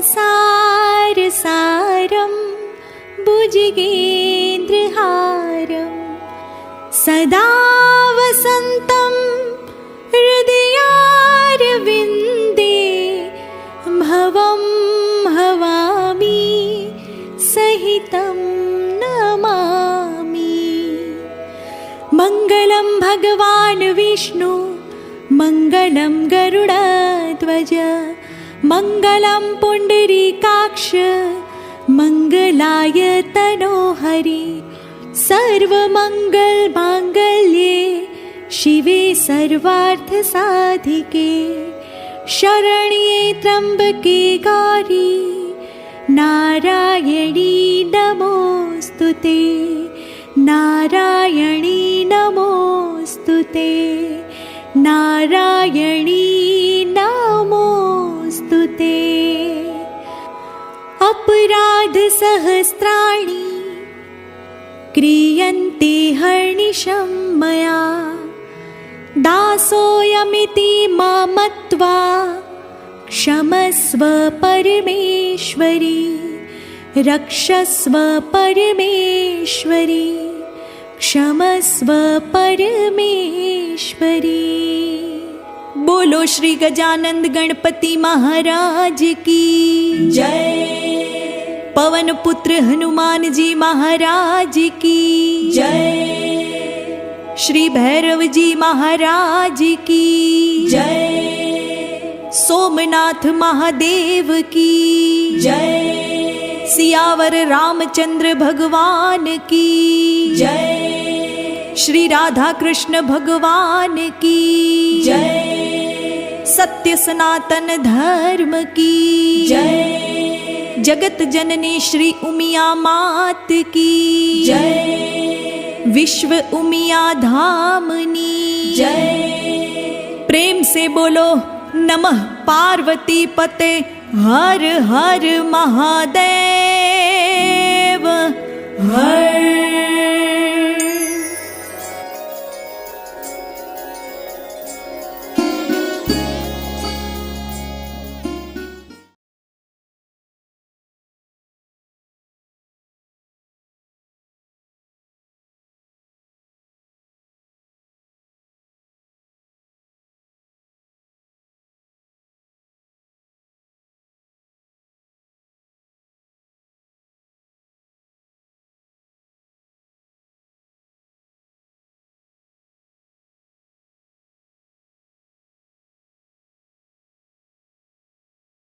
संसार सारं भुजगेन्द्रहारं सदा वसन्तं हृदयारविन्दे भवं भवामि सहितं नमामि। मङ्गलं भगवान् विष्णु मङ्गलं गरुडध्वज मङ्गलं पुण्डरीकाक्ष मङ्गलाय तनोहरि सर्वमङ्गलमाङ्गल्ये शिवे सर्वार्थसाधिके शरण्ये त्र्यम्बके गौरी नारायणी नमोऽस्तुते नारायणी नमोऽस्तुते नारायणी नमोऽस्तुते। अपराधसहस्राणि क्रियन्ते हर्निशं मया दासोऽयमिति मत्वा क्षमस्व परमेश्वरी रक्षस्व परमेश्वरी क्षमस्व परमेश्वरी। बोलो श्री गजानंद गणपति महाराज की जय। पवन पुत्र हनुमान जी महाराज की जय। श्री भैरव जी महाराज की जय। सोमनाथ महादेव की जय। सियावर रामचंद्र भगवान की जय। श्री राधा कृष्ण भगवान की जय। सत्य सनातन धर्म की जय। जगत जननी श्री उमिया मात की जय। विश्व उमिया धामनी जय। प्रेम से बोलो नमः पार्वती पते हर हर महादेव हर